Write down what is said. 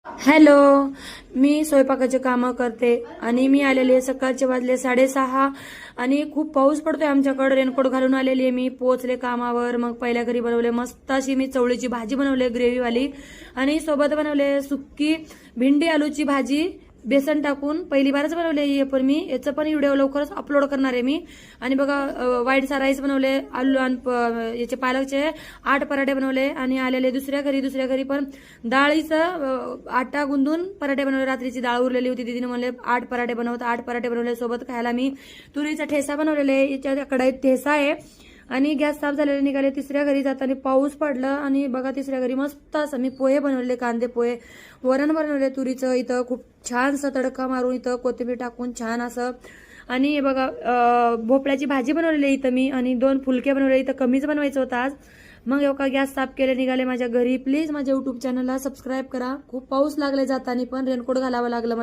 Hello, मी स्वयंपाकाचे कामं करते आणि मी आलेली आहे. सकाळचे वाजले 6:30 आणि खूप पाऊस पडतोय आमच्याकडे. रेनकोट घालून आलेली आहे. मी पोहोचले कामावर. मग पहिल्या घरी बनवले मस्त अशी मी चवळीची भाजी बनवली ग्रेव्हीवाली आणि सोबत बनवले सुक्की भेंडी आलूची भाजी बेसन टाकून. पहिली बारच बनवले आहे, पण मी याचं पण व्हिडिओ लवकरच अपलोड करणार आहे मी. आणि बघा व्हाईट राईस बनवले, आलू आणि याचे पालकचे 8 पराठे बनवले. आणि आलेले दुसऱ्या घरी पण डाळीचं आटा गुंदून पराठे बनवले. रात्रीची डाळ उरलेली होती, दीदीने म्हणले 8 पराठे बनवत. 8 पराठे बनवले. सोबत खायला मी तुरीचा ठेसा बनवलेले. याच्या कढईत ठेसा आहे आणि गॅस साफ झालेले. निघाले तिसऱ्या घरी जाताना पाऊस पडला आणि बघा तिसऱ्या घरी मस्त असं मी पोहे बनवले, कांदे पोहे. वरण बनवले तुरीचं, इथं खूप छान असं तडका मारून इथं कोथिंबीर टाकून छान असं. आणि हे बघा भोपळ्याची भाजी बनवलेली इथं मी. आणि 2 फुलके बनवले. इथं कमीच बनवायचं होतं आज. मग एवढा गॅस साफ केले, निघाले माझ्या घरी. प्लीज माझ्या युट्यूब चॅनलला सबस्क्राईब करा. खूप पाऊस लागले जाताना, पण रेनकोट घालावं लागलं मला.